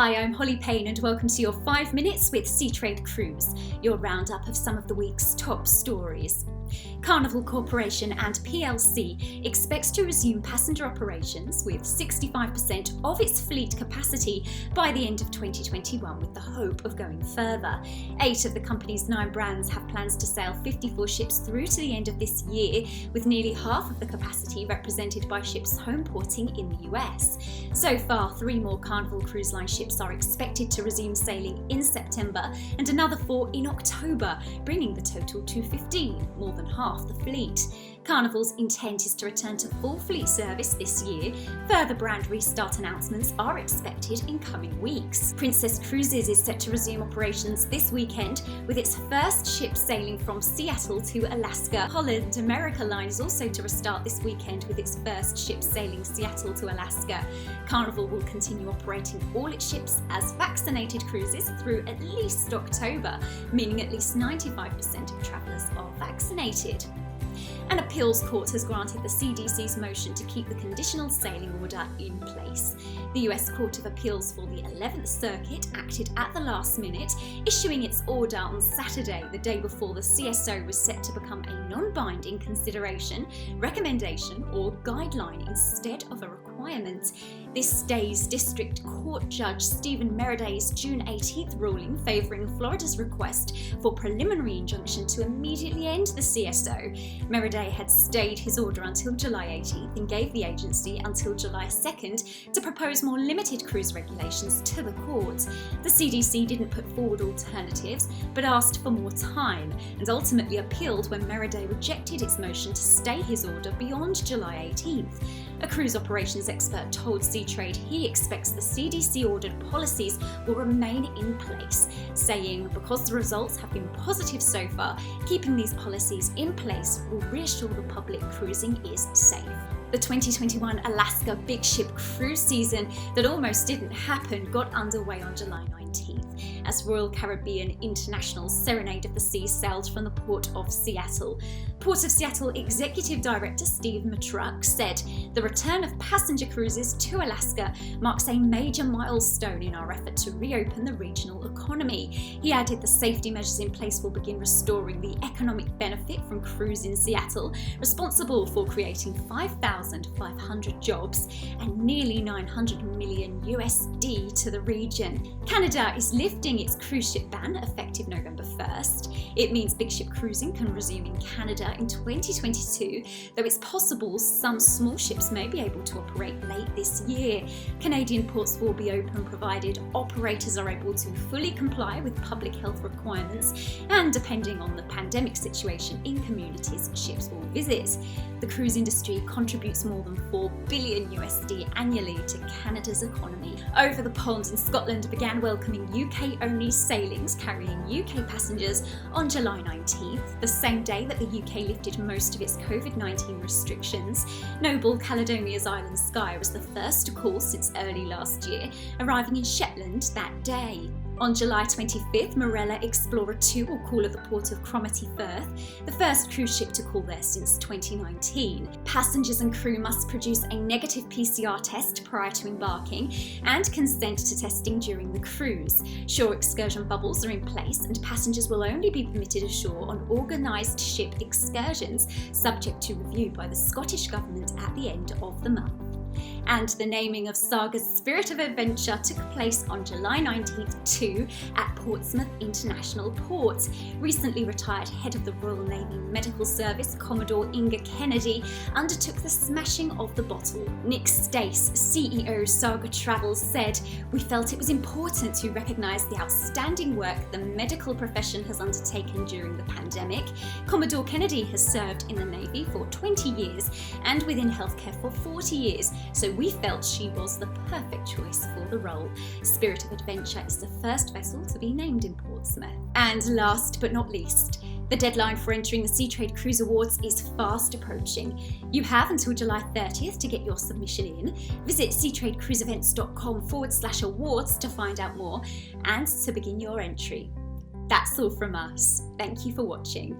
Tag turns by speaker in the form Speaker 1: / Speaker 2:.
Speaker 1: Hi, I'm Holly Payne and welcome to your 5 Minutes with Seatrade Cruise, your roundup of some of the week's top stories. Carnival Corporation and PLC expects to resume passenger operations with 65% of its fleet capacity by the end of 2021 with the hope of going further. 8 of the company's 9 brands have plans to sail 54 ships through to the end of this year, with nearly half of the capacity represented by ships home porting in the US. So far, 3 more Carnival Cruise Line ships are expected to resume sailing in September and another 4 in October, bringing the total to 15, more than half the fleet. Carnival's intent is to return to full fleet service this year. Further brand restart announcements are expected in coming weeks. Princess Cruises is set to resume operations this weekend with its first ship sailing from Seattle to Alaska. Holland America Line is also to restart this weekend with its first ship sailing Seattle to Alaska. Carnival will continue operating all its ships as vaccinated cruises through at least October, meaning at least 95% of travellers are vaccinated. An appeals court has granted the CDC's motion to keep the conditional sailing order in place. The US Court of Appeals for the 11th Circuit acted at the last minute, issuing its order on Saturday, the day before the CSO was set to become a non-binding consideration, recommendation, or guideline instead of a requirement. This day's District Court Judge Stephen Mereday's June 18th ruling favouring Florida's request for preliminary injunction to immediately end the CSO. Mereday had stayed his order until July 18th and gave the agency until July 2nd to propose more limited cruise regulations to the court. The CDC didn't put forward alternatives but asked for more time and ultimately appealed when Mereday rejected its motion to stay his order beyond July 18th. A cruise operations expert told Seatrade he expects the CDC-ordered policies will remain in place, saying because the results have been positive so far, keeping these policies in place will reassure the public cruising is safe. The 2021 Alaska Big Ship Cruise season that almost didn't happen got underway on July 19th as Royal Caribbean International's Serenade of the Seas sailed from the Port of Seattle. Port of Seattle Executive Director Steve Matruck said, "The return of passenger cruises to Alaska marks a major milestone in our effort to reopen the regional economy." He added the safety measures in place will begin restoring the economic benefit from cruise in Seattle, responsible for creating 5,500 jobs and nearly 900 million USD to the region. Canada is lifting its cruise ship ban effective November 1st. It means big ship cruising can resume in Canada in 2022, though it's possible some small ships may be able to operate late this year. Canadian ports will be open provided operators are able to fully comply with public health requirements and depending on the pandemic situation in communities ships will visit. The cruise industry contributes more than $4 billion USD annually to Canada's economy. Over the pond in Scotland began welcoming UK-only sailings carrying UK passengers on July 19th, the same day that the UK lifted most of its COVID-19 restrictions. Noble Caledonia's Island Sky was the first to call since early last year, arriving in Shetland that day. On July 25th, Marella Explorer 2 will call at the port of Cromarty Firth, the first cruise ship to call there since 2019. Passengers and crew must produce a negative PCR test prior to embarking and consent to testing during the cruise. Shore excursion bubbles are in place and passengers will only be permitted ashore on organised ship excursions, subject to review by the Scottish Government at the end of the month. And the naming of Saga's Spirit of Adventure took place on July 19th too at Portsmouth International Port. Recently retired head of the Royal Navy Medical Service, Commodore Inga Kennedy, undertook the smashing of the bottle. Nick Stace, CEO Saga Travels, said, "We felt it was important to recognise the outstanding work the medical profession has undertaken during the pandemic. Commodore Kennedy has served in the Navy for 20 years and within healthcare for 40 years, so we felt she was the perfect choice for the role." Spirit of Adventure is the first vessel to be named in Portsmouth. And last but not least, the deadline for entering the Seatrade Cruise Awards is fast approaching. You have until July 30th to get your submission in. Visit seatradecruiseevents.com/awards to find out more and to begin your entry. That's all from us. Thank you for watching.